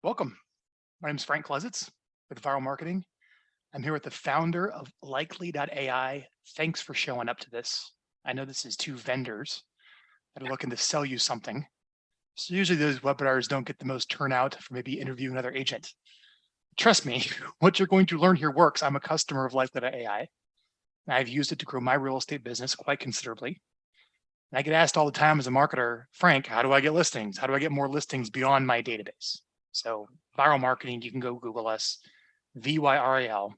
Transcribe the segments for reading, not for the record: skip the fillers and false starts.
Welcome. My name is Frank Klesitz with Viral Marketing. I'm here with the founder of Likely.ai. Thanks for showing up to this. I know this is two vendors that are looking to sell you something. So usually those webinars don't get the most turnout for maybe interview another agent. Trust me, what you're going to learn here works. I'm a customer of Likely.ai. And I've used it to grow my real estate business quite considerably. And I get asked all the time as a marketer, Frank, how do I get listings? How do I get more listings beyond my database? So Viral Marketing, you can go Google us, VYRAL.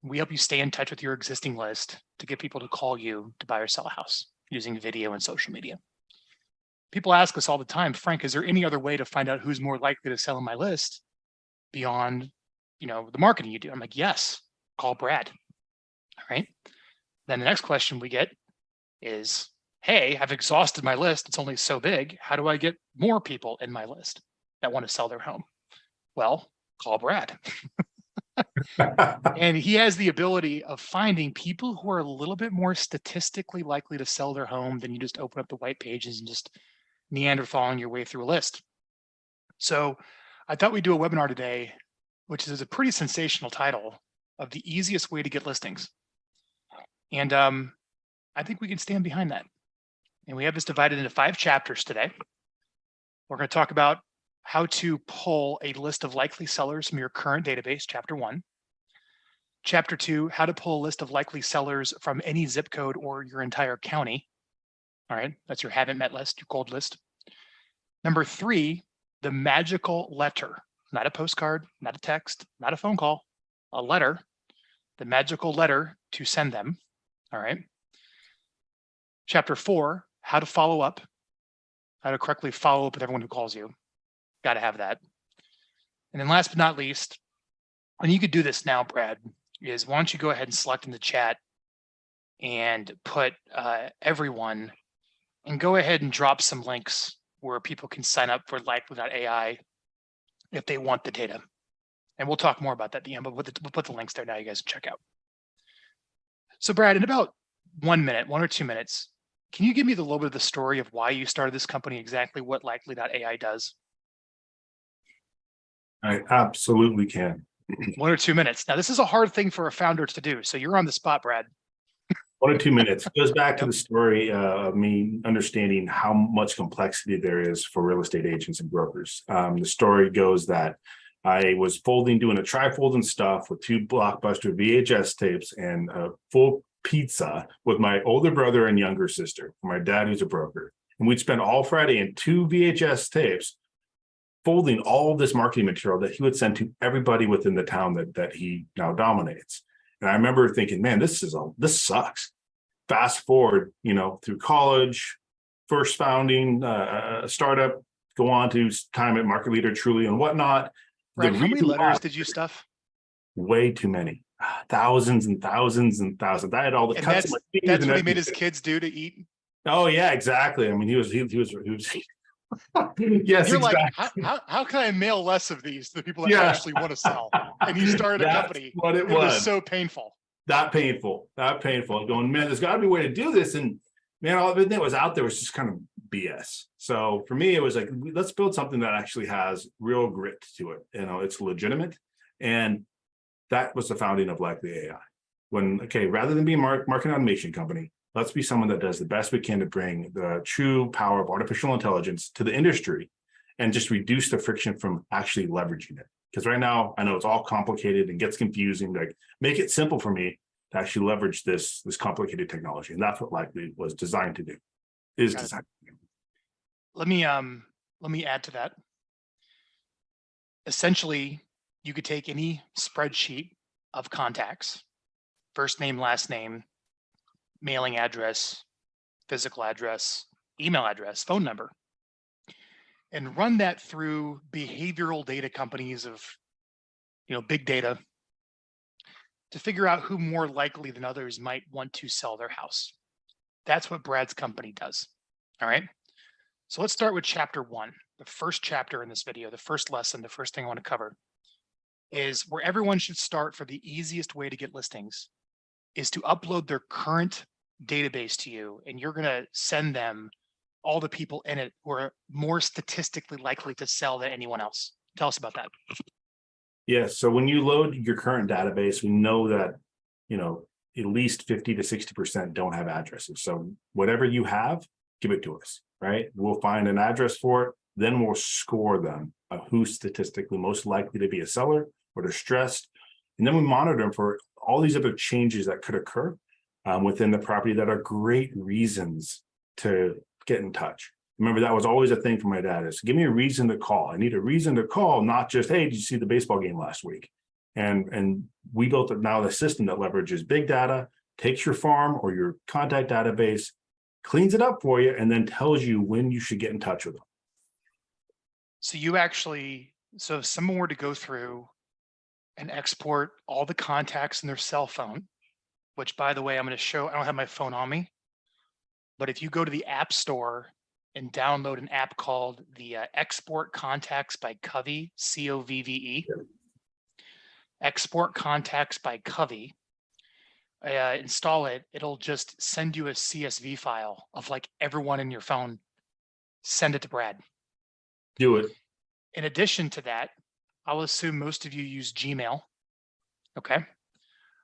We help you stay in touch with your existing list to get people to call you to buy or sell a house using video and social media. People ask us all the time, Frank, is there any other way to find out who's more likely to sell on my list beyond, the marketing you do? I'm like, yes, call Brad. All right. Then the next question we get is, hey, I've exhausted my list. It's only so big. How do I get more people in my list that want to sell their home? Well, call Brad. And he has the ability of finding people who are a little bit more statistically likely to sell their home than you just open up the white pages and just Neanderthaling your way through a list. So I thought we'd do a webinar today, which is a pretty sensational title of the easiest way to get listings. And I think we can stand behind that. And we have this divided into 5 chapters today. We're going to talk about how to pull a list of likely sellers from your current database, chapter 1. Chapter 2, how to pull a list of likely sellers from any zip code or your entire county. All right, that's your haven't met list, your cold list. Number 3, the magical letter, not a postcard, not a text, not a phone call, a letter, the magical letter to send them. All right. Chapter 4, how to follow up, how to correctly follow up with everyone who calls you. Got to have that. And then last but not least, and you could do this now, Brad, is why don't you go ahead and select in the chat and put everyone and go ahead and drop some links where people can sign up for Likely.ai if they want the data. And we'll talk more about that at the end, but we'll put the links there now. You guys can check out. So Brad, in about 1 minute, 1 or 2 minutes, can you give me the little bit of the story of why you started this company, exactly what Likely.ai does? I absolutely can. 1 or 2 minutes. Now, this is a hard thing for a founder to do. So you're on the spot, Brad. 1 or 2 minutes. It goes back to the story of me understanding how much complexity there is for real estate agents and brokers. The story goes that I was doing a trifold and stuff with 2 Blockbuster VHS tapes and a full pizza with my older brother and younger sister, my dad, who's a broker. And we'd spend all Friday in 2 VHS tapes folding all of this marketing material that he would send to everybody within the town that he now dominates. And I remember thinking, man, this sucks. Fast forward, through college, first founding a startup, go on to time at market leader, Truly, and whatnot. Brad, how many letters did you stuff? Way too many, thousands and thousands and thousands. I had all the And cuts. that's what he made his kids do to eat. Oh yeah, exactly. I mean, he was. Yes, You're exactly. like, how can I mail less of these to the people that actually want to sell? And you started a company. What it was so painful. That painful. Going, man, there's got to be a way to do this. And man, all everything that was out there was just kind of BS. So for me, it was like, let's build something that actually has real grit to it. It's legitimate. And that was the founding of Likely.ai. Rather than being a marketing automation company, let's be someone that does the best we can to bring the true power of artificial intelligence to the industry and just reduce the friction from actually leveraging it. Because right now, I know it's all complicated and gets confusing. Like, make it simple for me to actually leverage this complicated technology. And that's what Likely was designed to do, designed to do. Let me add to that. Essentially, you could take any spreadsheet of contacts, first name, last name, mailing address, physical address, email address, phone number, and run that through behavioral data companies of, big data to figure out who more likely than others might want to sell their house. That's what Brad's company does. All right. So let's start with chapter 1, the first chapter in this video, the first lesson, the first thing I want to cover is where everyone should start for the easiest way to get listings is to upload their current database to you, and you're going to send them all the people in it who are more statistically likely to sell than anyone else. Tell us about that. Yeah, so when you load your current database, we know that, at least 50 to 60% don't have addresses. So whatever you have, give it to us, right? We'll find an address for it, then we'll score them of who's statistically most likely to be a seller or distressed. And then we monitor them for all these other changes that could occur within the property that are great reasons to get in touch. Remember, that was always a thing for my dad is give me a reason to call. I need a reason to call, not just, hey, did you see the baseball game last week? And we built now the system that leverages big data, takes your farm or your contact database, cleans it up for you, and then tells you when you should get in touch with them. So if someone were to go through and export all the contacts in their cell phone, which by the way, I'm going to show, I don't have my phone on me, but if you go to the App Store and download an app called the Export Contacts by Covey, Covve, Export Contacts by Covey, install it, it'll just send you a CSV file of like everyone in your phone. Send it to Brad. Do it. In addition to that, I'll assume most of you use Gmail. Okay.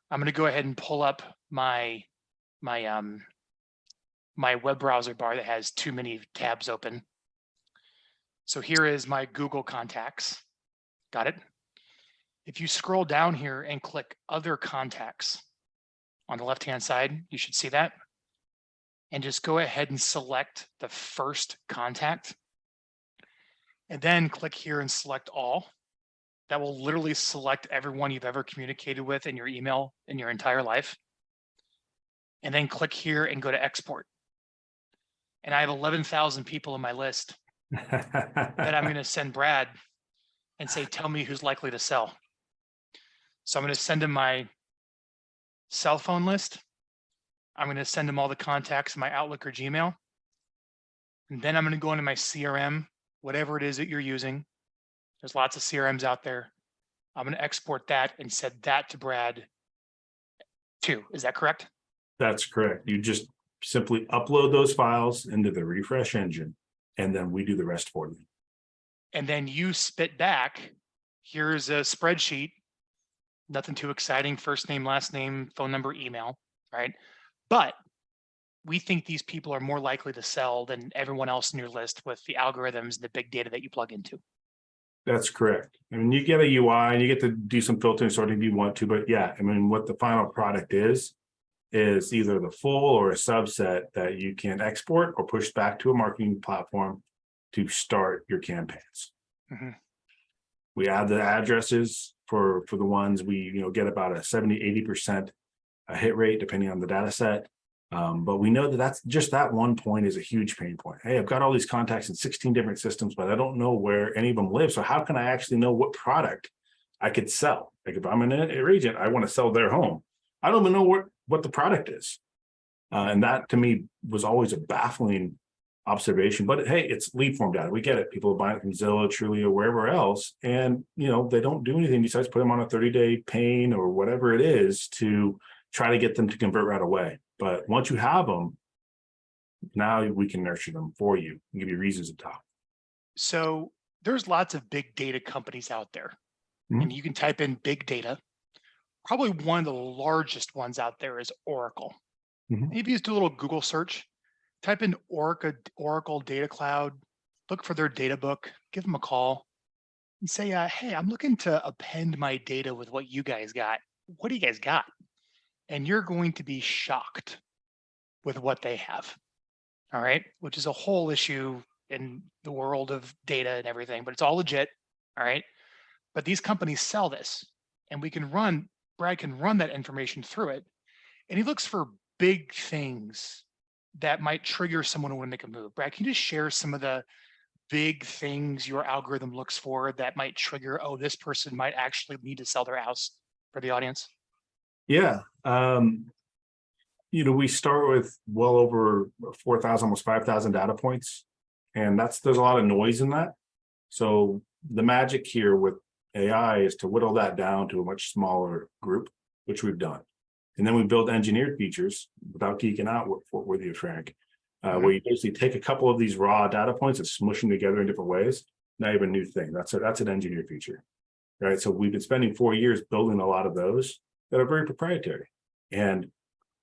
I'm going to go ahead and pull up my web browser bar that has too many tabs open. So here is my Google contacts. Got it? If you scroll down here and click other contacts on the left-hand side, you should see that. And just go ahead and select the first contact. And then click here and select all. That will literally select everyone you've ever communicated with in your email in your entire life. And then click here and go to export. And I have 11,000 people in my list that I'm going to send Brad and say, tell me who's likely to sell. So I'm going to send him my cell phone list. I'm going to send him all the contacts in my Outlook or Gmail. And then I'm going to go into my CRM, whatever it is that you're using. There's lots of CRMs out there. I'm going to export that and send that to Brad too. Is that correct? That's correct. You just simply upload those files into the refresh engine, and then we do the rest for you. And then you spit back, here's a spreadsheet, nothing too exciting, first name, last name, phone number, email, right? But we think these people are more likely to sell than everyone else in your list with the algorithms and the big data that you plug into. That's correct. I mean, you get a UI and you get to do some filtering sorting if you want to, but yeah, I mean, what the final product is either the full or a subset that you can export or push back to a marketing platform to start your campaigns. Mm-hmm. We add the addresses for the ones we get about a 70-80% hit rate depending on the data set. But we know that's just that one point is a huge pain point. Hey, I've got all these contacts in 16 different systems, but I don't know where any of them live. So how can I actually know what product I could sell? Like if I'm an agent, I want to sell their home. I don't even know what the product is. And that to me was always a baffling observation, but hey, it's lead form data. We get it. People are buying it from Zillow, Trulia, or wherever else. And, they don't do anything besides put them on a 30-day pain or whatever it is to try to get them to convert right away. But once you have them, now we can nurture them for you and give you reasons to talk. So there's lots of big data companies out there. Mm-hmm. And you can type in big data. Probably one of the largest ones out there is Oracle. Mm-hmm. Maybe just do a little Google search, type in Oracle Data Cloud, look for their data book, give them a call and say, hey, I'm looking to append my data with what you guys got. What do you guys got? And you're going to be shocked with what they have. All right. Which is a whole issue in the world of data and everything, but it's all legit. All right. But these companies sell this and Brad can run that information through it. And he looks for big things that might trigger someone to want to make a move. Brad, can you just share some of the big things your algorithm looks for that might trigger, this person might actually need to sell their house for the audience? Yeah. We start with well over 4,000, almost 5,000 data points. And there's a lot of noise in that. So the magic here with AI is to whittle that down to a much smaller group, which we've done. And then we build engineered features without geeking out with you, Frank, where you basically take a couple of these raw data points and smush them together in different ways. not even a new thing. That's an engineered feature, right? So we've been spending 4 years building a lot of those that are very proprietary. And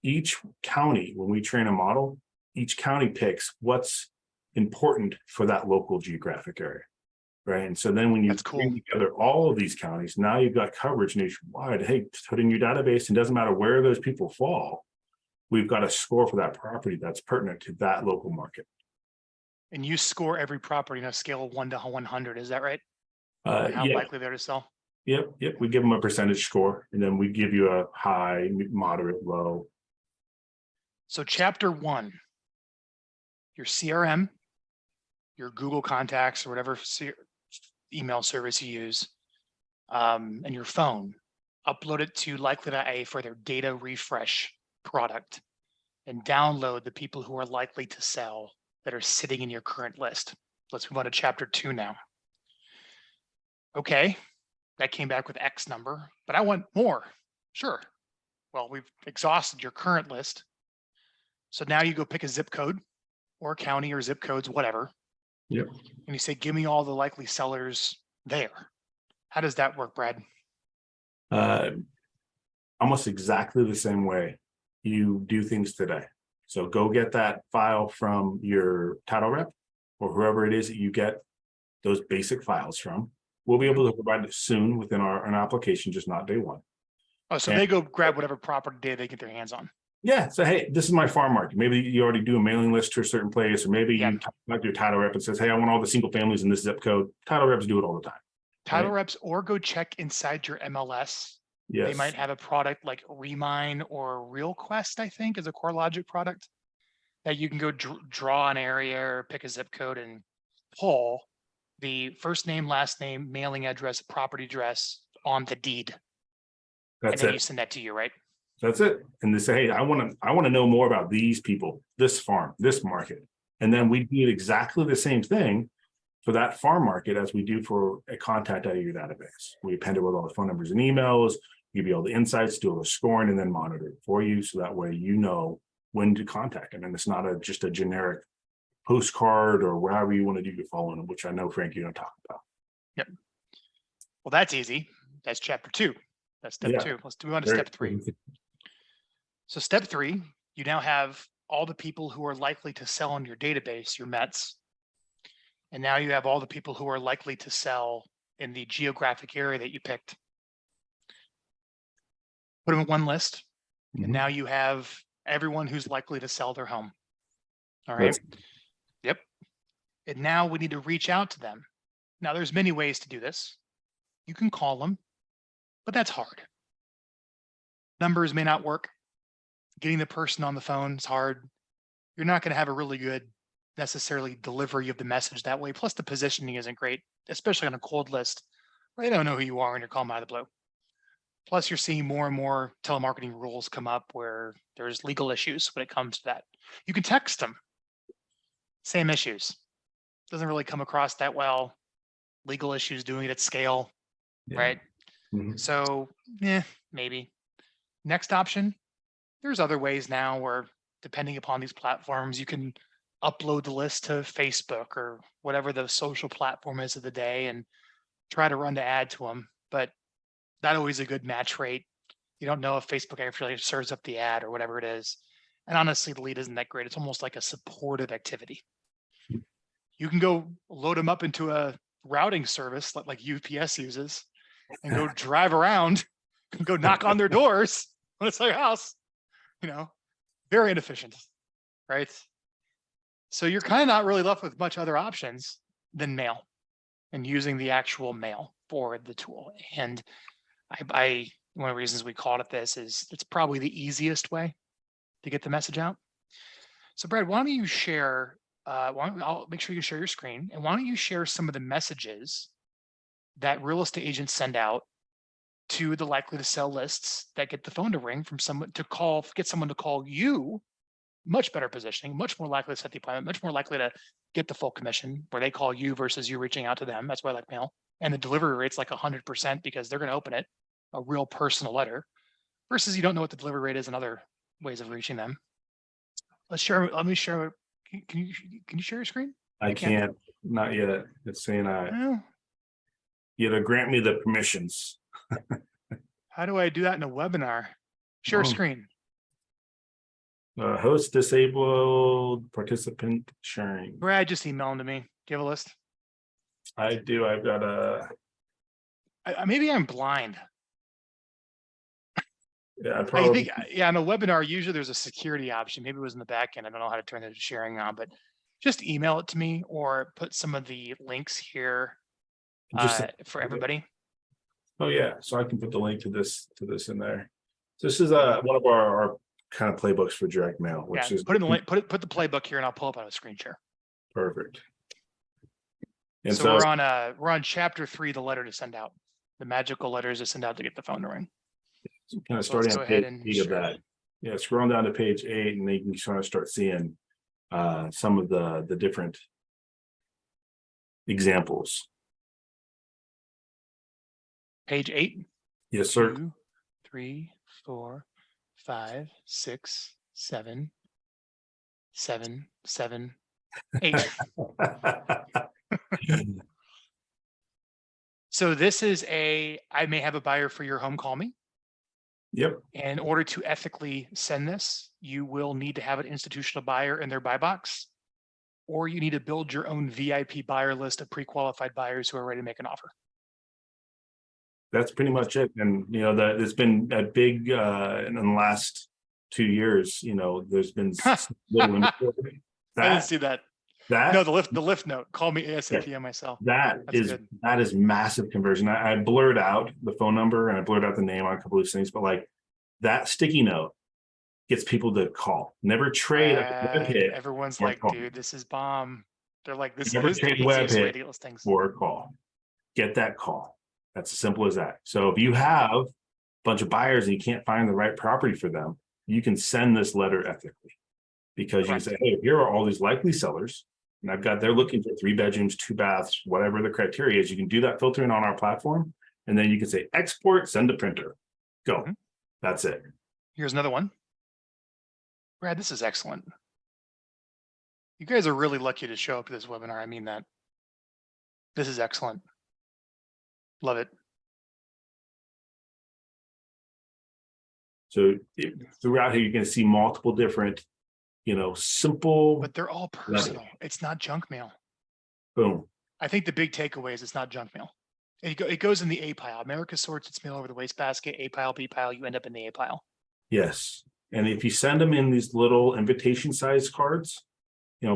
each county, when we train a model, each county picks what's important for that local geographic area, right? And so then when you That's cool. bring together all of these counties, now you've got coverage nationwide. Hey, put in your database, and doesn't matter where those people fall, we've got a score for that property that's pertinent to that local market. And you score every property on a scale of 1 to 100. Is that right? How Yeah, likely they're to sell? yep. We give them a percentage score, and then we give you a high, moderate, low. So chapter 1, your CRM, your Google contacts or whatever email service you use, and your phone, upload it to Likely.a for their data refresh product, and download the people who are likely to sell that are sitting in your current list. Let's move on to chapter 2 now. Okay, that came back with X number, but I want more. Sure. Well, we've exhausted your current list. So now you go pick a zip code or a county or zip codes, whatever. Yep. And you say, give me all the likely sellers there. How does that work, Brad? Almost exactly the same way you do things today. So go get that file from your title rep or whoever it is that you get those basic files from. We'll be able to provide it soon within an application, just not day one. Oh, so And they go grab whatever property data they get their hands on. yeah, so hey, this is my farm market. Maybe you already do a mailing list to a certain place, or maybe Yeah. you like your title rep and says, hey, I want all the single families in this zip code. Title reps do it all the time. Title Right. reps, or go check inside your MLS. Yes. They might have a product like Remine or RealQuest, I think, is a CoreLogic product that you can go draw an area or pick a zip code and pull the first name, last name, mailing address, property address on the deed. That's and then it. you send that to you, right? That's it. And they say, hey, I want to know more about these people, this farm, this market. And then we do exactly the same thing for that farm market as we do for a contact out of your database. We append it with all the phone numbers and emails, give you all the insights, do all the scoring, and then monitor it for you. So that way you know when to contact them. And it's not just a generic postcard or wherever you want to do your following, which I know, Frank, you're going to talk about. Yep. Well, that's easy. That's chapter 2. That's step 2. Let's move on to step 3. So step 3, you now have all the people who are likely to sell in your database, your METs. And now you have all the people who are likely to sell in the geographic area that you picked. Put them in one list. And now you have everyone who's likely to sell their home. All right. Yep. And now we need to reach out to them. Now there's many ways to do this. You can call them, but that's hard. Numbers may not work. Getting the person on the phone is hard. You're not going to have a really good necessarily delivery of the message that way. Plus the positioning isn't great, especially on a cold list where they don't know who you are and you're calling out of the blue. Plus you're seeing more and more telemarketing rules come up where there's legal issues when it comes to that. You can text them. Same issues. Doesn't really come across that well. Legal issues doing it at scale, right? So, maybe. Next option, there's other ways now where depending upon these platforms, you can upload the list to Facebook or whatever the social platform is of the day and try to run the ad to them. But not always a good match rate. You don't know if Facebook actually serves up the ad or whatever it is. And honestly, the lead isn't that great. It's almost like a supportive activity. You can go load them up into a routing service like UPS uses and go drive around and go knock on their doors when it's their house. Very inefficient, right? So you're kind of not really left with much other options than mail and using the actual mail for the tool. And I one of the reasons we called it this is it's probably the easiest way to get the message out. So Brad, why don't you share, I'll make sure you share your screen, and why don't you share some of the messages that real estate agents send out to the likely to sell lists that get the phone to ring from someone to call, get someone to call you, much better positioning, much more likely to set the appointment, much more likely to get the full commission where they call you versus you reaching out to them. That's why I like mail. And the delivery rate's like 100% because they're going to open it, a real personal letter, versus you don't know what the delivery rate is and other ways of reaching them. Let me share. Can you share your screen? I can't. Not yet. It's saying Well, you to grant me the permissions. how do I do that in a webinar? Share Oh, screen. host disabled, participant sharing. Brad just emailed them to me. Do you have a list? I do. I've got a. Maybe I'm blind. Yeah, I probably. think, yeah, on a webinar, usually there's a security option. Maybe it was in the back end. I don't know how to turn the sharing on, but just email it to me or put some of the links here Just for everybody. oh yeah, so I can put the link to this in there. This is one of our kind of playbooks for direct mail, which Yeah, is put in the link, put the playbook here and I'll pull up on a screen share. perfect. And So so we're on chapter 3, the letter to send out, the magical letters to send out to get the phone to ring. kind of So let's starting go on ahead page and 8 of share. that. Yeah, scrolling down to page 8, and then you can sort of start seeing some of the different examples. Page 8. Yes, sir. 2, 3, 4, 5, 6, 7, 7, 7, 8. So this is I may have a buyer for your home, call me. Yep. And in order to ethically send this, you will need to have an institutional buyer in their buy box, or you need to build your own VIP buyer list of pre-qualified buyers who are ready to make an offer. That's pretty much it. And that it's been a big in the last 2 years. There's been little inventory. I didn't see that. That No, the lift note. Call me ASAP on myself. That That's is good. that is massive conversion. I blurred out the phone number and I blurred out the name on a couple of these things, but like that sticky note gets people to call. Never trade a web hit. Everyone's or like, call. dude, this is bomb. They're like, this Never is the trade web easiest way hit to get those things. or a call. Get that call. That's as simple as that. So if you have a bunch of buyers and you can't find the right property for them, you can send this letter ethically, because you can say, hey, here are all these likely sellers. And they're looking for 3 bedrooms, 2 baths, whatever the criteria is. You can do that filtering on our platform. And then you can say, export, send to printer. Go. Mm-hmm. That's it. Here's another one. Brad, this is excellent. You guys are really lucky to show up to this webinar. I mean that. This is excellent. Love it. So throughout here, you're going to see multiple different, simple. But they're all personal. It's not junk mail. Boom. I think the big takeaway is it's not junk mail. It goes in the A pile. America sorts its mail over the wastebasket. A pile, B pile. You end up in the A pile. Yes. And if you send them in these little invitation size cards,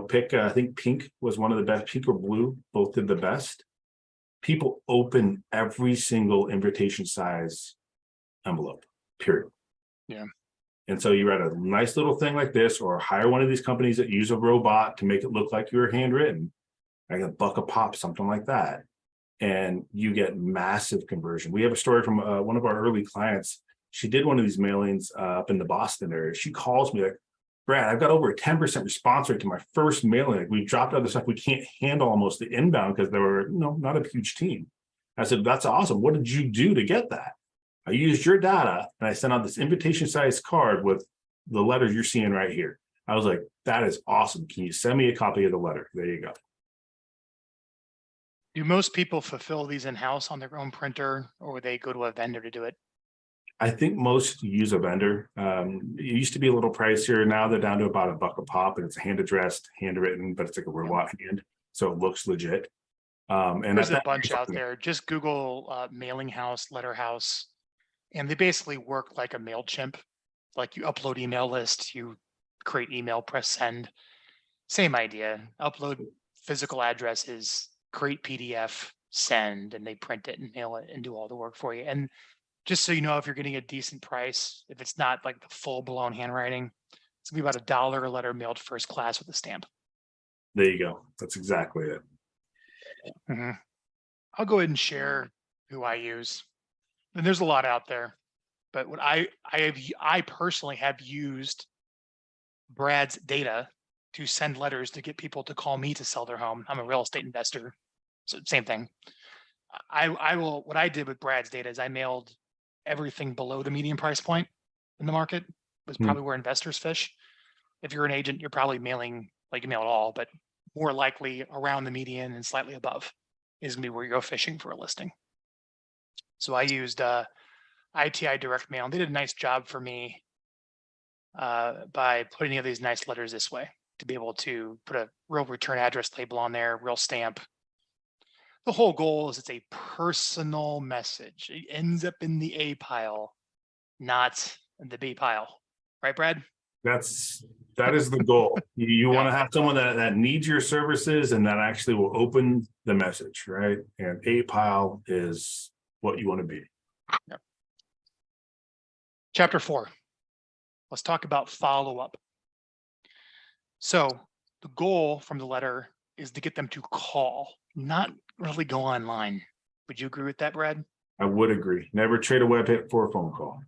pick, I think pink was one of the best, pink or blue, both did the best. People open every single invitation size envelope, period. Yeah. And so you write a nice little thing like this, or hire one of these companies that use a robot to make it look like you're handwritten, like $1 a pop, something like that. And you get massive conversion. We have a story from one of our early clients. She did one of these mailings up in the Boston area. She calls me like, Brad, I've got over a 10% response rate to my first mailing. Like, we dropped out the stuff we can't handle almost the inbound because they were, not a huge team. I said, that's awesome. What did you do to get that? I used your data and I sent out this invitation size card with the letters you're seeing right here. I was like, that is awesome. Can you send me a copy of the letter? There you go. Do most people fulfill these in-house on their own printer, or would they go to a vendor to do it? I think most use a vendor. It used to be a little pricier. Now they're down to about $1 a pop, and it's hand addressed, handwritten, but it's like a robot hand, so it looks legit. And there's a bunch out there. Just Google mailing house, letter house, and they basically work like a MailChimp. Like, you upload email lists, you create email, press send. Same idea. Upload physical addresses, create PDF, send, and they print it and mail it and do all the work for you. And just so you know, if you're getting a decent price, if it's not like the full-blown handwriting, it's gonna be about $1 a letter mailed first class with a stamp. There you go. That's exactly it. Mm-hmm. I'll go ahead and share who I use. And there's a lot out there, but what I personally have used Brad's data to send letters to get people to call me to sell their home. I'm a real estate investor, so same thing. What I did with Brad's data is I mailed everything below the median price point in the market. Was probably where investors fish. If you're an agent, you're probably mailing, like, you mail it all, but more likely around the median and slightly above is going to be where you go fishing for a listing. So I used ITI direct mail, and they did a nice job for me by putting of these nice letters this way to be able to put a real return address label on there, real stamp. The whole goal is it's a personal message. It ends up in the A pile, not the B pile. Right, Brad? That is the goal. You want Yeah. to have someone that needs your services and that actually will open the message, right? And A pile is what you want to be. Yep. Chapter 4. Let's talk about follow-up. So the goal from the letter is to get them to call, not really go online. Would you agree with that, Brad? I would agree. Never trade a web hit for a phone call.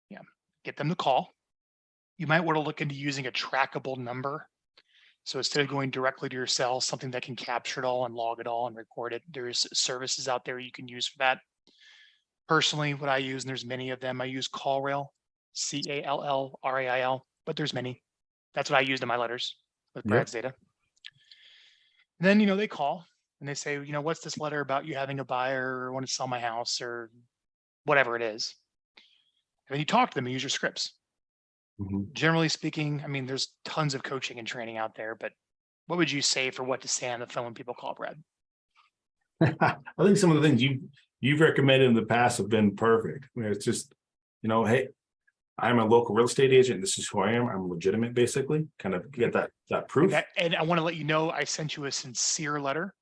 Yeah. Get them to call. You might want to look into using a trackable number. So instead of going directly to your cell, something that can capture it all and log it all and record it, there's services out there you can use for that. Personally, what I use, and there's many of them, I use CallRail, CALLRAIL, but there's many. That's what I used in my letters with Yep. Brad's data. And then, they call and they say, what's this letter about you having a buyer or want to sell my house or whatever it is. And then you talk to them and use your scripts. Mhm. Generally speaking, I mean, there's tons of coaching and training out there, but what would you say for what to say on the phone when people call, Brad? I think some of the things you've recommended in the past have been perfect. I mean, it's just, hey, I'm a local real estate agent. This is who I am. I'm legitimate, basically. Kind of get that proof. And I want to let you know, I sent you a sincere letter.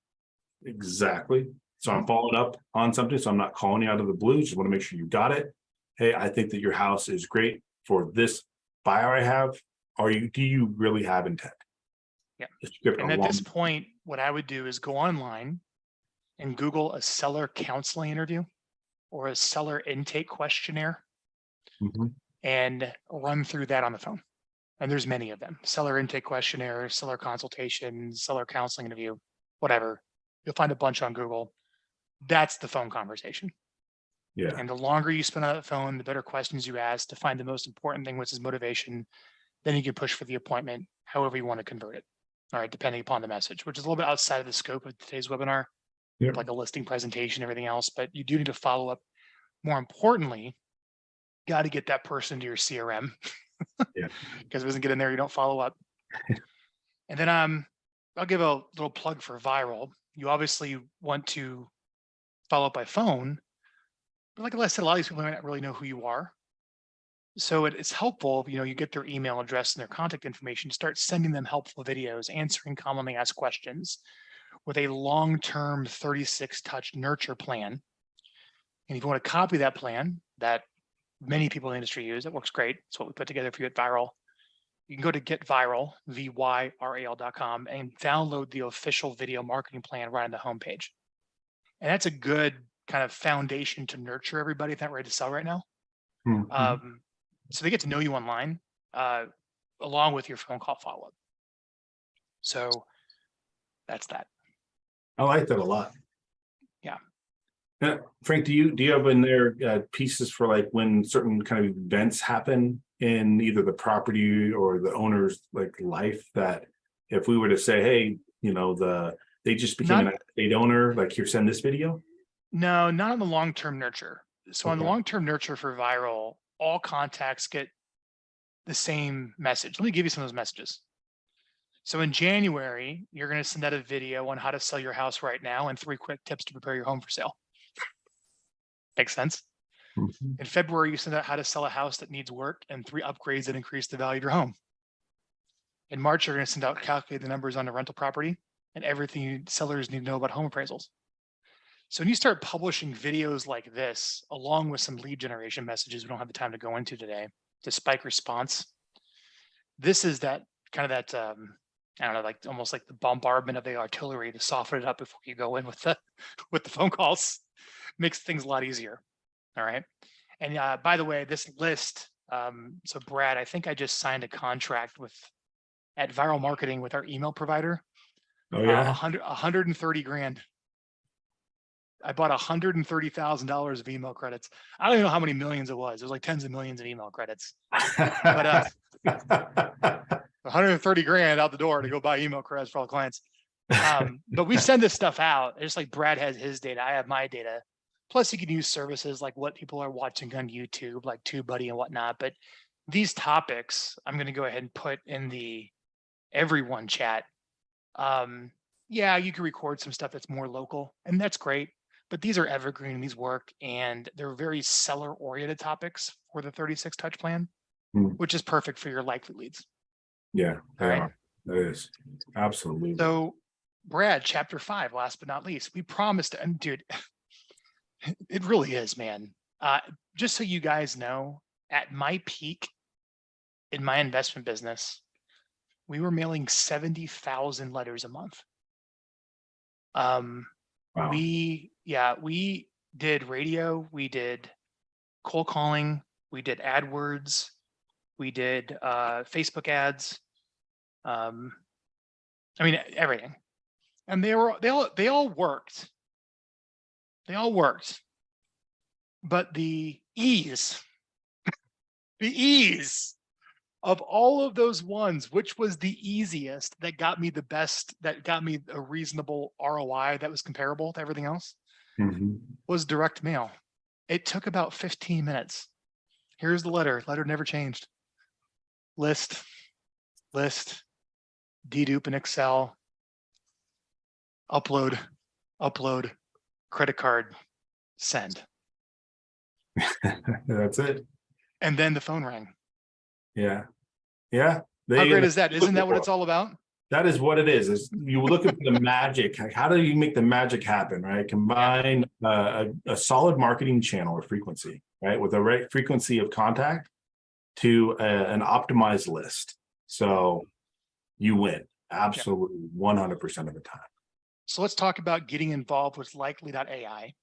Exactly. So I'm following up on something. So I'm not calling you out of the blue. Just want to make sure you got it. Hey, I think that your house is great for this buyer I have. Do you really have intent? Yeah. And at this point, what I would do is go online and Google a seller counseling interview or a seller intake questionnaire and run through that on the phone. And there's many of them: seller intake questionnaire, seller consultation, seller counseling interview, whatever. You'll find a bunch on Google. That's the phone conversation. Yeah. And the longer you spend on the phone, the better questions you ask to find the most important thing, which is motivation. Then you can push for the appointment, however you want to convert it. All right, depending upon the message, which is a little bit outside of the scope of today's webinar, Yep. like a listing presentation, everything else. But you do need to follow up. More importantly, got to get that person to your CRM. Yeah. Because if it doesn't get in there, you don't follow up. And then I'll give a little plug for viral. You obviously want to follow up by phone, but like I said, a lot of these people might not really know who you are. So it's helpful, you get their email address and their contact information, to start sending them helpful videos, answering commonly asked questions with a long-term 36 touch nurture plan. And if you want to copy that plan that many people in the industry use, it works great. It's what we put together for you at Viral. You can go to getviral, VYRAL.com, and download the official video marketing plan right on the homepage. And that's a good kind of foundation to nurture everybody if they're not ready to sell right now. So they get to know you online, along with your phone call follow-up. So that's that. I like that a lot. Yeah. Now, Frank, do you have in there pieces for like when certain kind of events happen in either the property or the owner's like life, that if we were to say, hey, they just became an estate owner, like here, send this video? No, not on the long-term nurture. So on the Okay. long-term nurture for Viral, all contacts get the same message. Let me give you some of those messages. So in January, you're going to send out a video on how to sell your house right now and 3 quick tips to prepare your home for sale. Makes sense. In February, you send out how to sell a house that needs work and 3 upgrades that increase the value of your home. In March, you're going to send out calculate the numbers on a rental property and everything sellers need to know about home appraisals. So when you start publishing videos like this, along with some lead generation messages we don't have the time to go into today, to spike response, this is that kind of that, I don't know, like almost like the bombardment of the artillery to soften it up before you go in with the phone calls. Makes things a lot easier. All right. And by the way, this list, so Brad, I think I just signed a contract at Viral Marketing with our email provider. Oh yeah. 130 grand. I bought $130,000 of email credits. I don't even know how many millions it was. It was like tens of millions of email credits. But 130 grand out the door to go buy email credits for all the clients. But we send this stuff out. Just like Brad has his data, I have my data. Plus, you can use services like what people are watching on YouTube, like TubeBuddy and whatnot. But these topics, I'm going to go ahead and put in the everyone chat. Yeah, you can record some stuff that's more local, and that's great. But these are evergreen, and these work, and they're very seller-oriented topics for the 36 touch plan, Hmm. which is perfect for your likely leads. Yeah, All they right. are. It is. Absolutely. So, Brad, chapter 5, last but not least, we promised, and dude, it really is, man. Just so you guys know, at my peak in my investment business, we were mailing 70,000 letters a month. Wow. We did radio, we did cold calling, we did AdWords, we did Facebook ads. I mean everything, and they all worked. They all worked, but the ease of all of those ones, which was the easiest that got me the best, that got me a reasonable ROI that was comparable to everything else, Mhm. was direct mail. It took about 15 minutes. Here's the letter. Letter never changed. List, dedupe in Excel, upload, credit card, send. That's it. And then the phone rang. Yeah. Yeah. How great They is that? Isn't that what it's all about? that is what it is you look at the magic. Like, how do you make the magic happen, right? Combine a solid marketing channel or frequency, right, with the right frequency of contact to an optimized list. So you win absolutely 100% of the time. So let's talk about getting involved with likely.ai.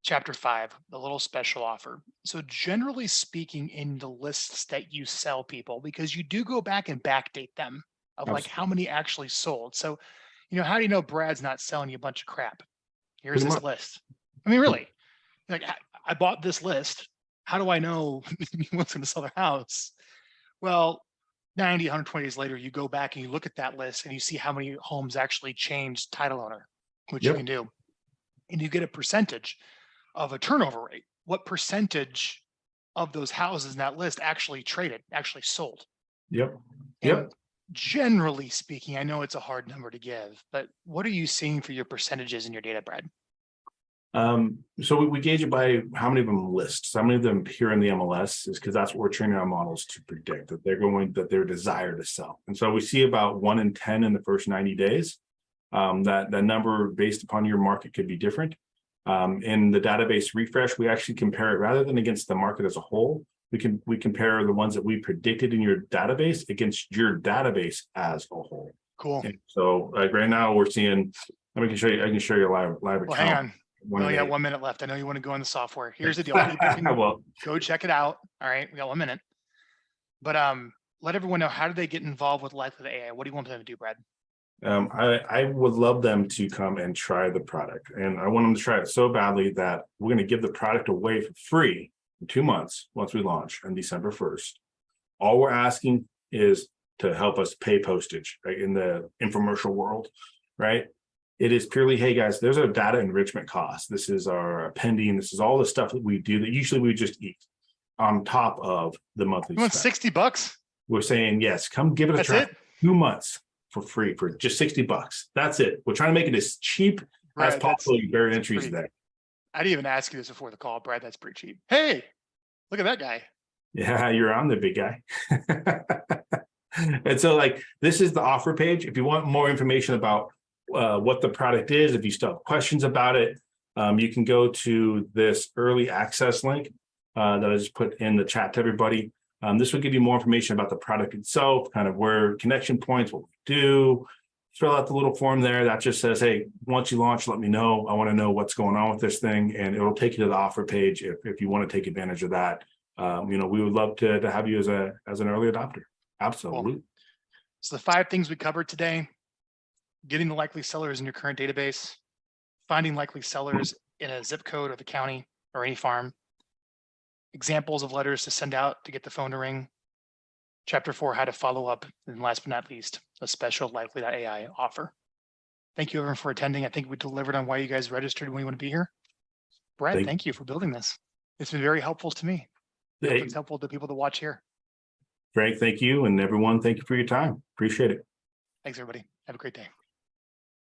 Chapter 5, the little special offer. So generally speaking, in the lists that you sell people, because you do go back and backdate them of like how Absolutely. many actually sold. So, how do you know Brad's not selling you a bunch of crap? Here's Pretty his much. list. I mean, really, like I bought this list. How do I know he wants going to sell their house? Well, 90, 120 days later, you go back and you look at that list and you see how many homes actually changed title owner, which you Yep. can do. And you get a percentage of a turnover rate. What percentage of those houses in that list actually traded, actually sold? Yep. And Yep. generally speaking, I know it's a hard number to give, but what are you seeing for your percentages in your data, Brad? So we gauge it by how many of them list. So how many of them appear in the MLS is because that's what we're training our models to predict that their desire to sell. And so we see about 1 in 10 in the first 90 days. That number based upon your market could be different. In the database refresh, we actually compare it rather than against the market as a whole. We compare the ones that we predicted in your database against your database as a whole. Cool. And so like right now we're seeing, I can show you a live Well, account. hang on. We only got 8. 1 minute left. I know you want to go in the software. Here's the deal. People can Well, go check it out. All right. We got 1 minute. But let everyone know, how do they get involved with Likely AI? What do you want them to do, Brad? I would love them to come and try the product, and I want them to try it so badly that we're going to give the product away for free for 2 months once we launch on December 1st. All we're asking is to help us pay postage, right, in the infomercial world, right? It is purely, hey guys, there's a data enrichment cost. This is our pending. This is all the stuff that we do that usually we just eat on top of the monthly You want spend. $60? We're saying, yes, come give it a That's try. it? 2 months for free for just $60. That's it. We're trying to make it as cheap as Brad, possible. You bear entries pretty, there. I didn't even ask you this before the call, Brad. That's pretty cheap. Hey, look at that guy. Yeah, you're on the big guy. And so like, this is the offer page. If you want more information about what the product is, if you still have questions about it, you can go to this early access link that I just put in the chat to everybody. This will give you more information about the product itself, kind of where connection points, what we do. Fill out the little form there that just says, hey, once you launch, let me know. I want to know what's going on with this thing. And it'll take you to the offer page if you want to take advantage of that. We would love to have you as an early adopter. Absolutely. Cool. So the 5 things we covered today: getting the likely sellers in your current database, finding likely sellers in a zip code or the county or any farm, examples of letters to send out to get the phone to ring, Chapter 4, how to follow up. And last but not least, a special likely.ai offer. Thank you everyone for attending. I think we delivered on why you guys registered when you want to be here. Brad, thank you for building this. It's been very helpful to me. Hey, It's helpful to people to watch here. Frank, thank you. And everyone, thank you for your time. Appreciate it. Thanks, everybody. Have a great day.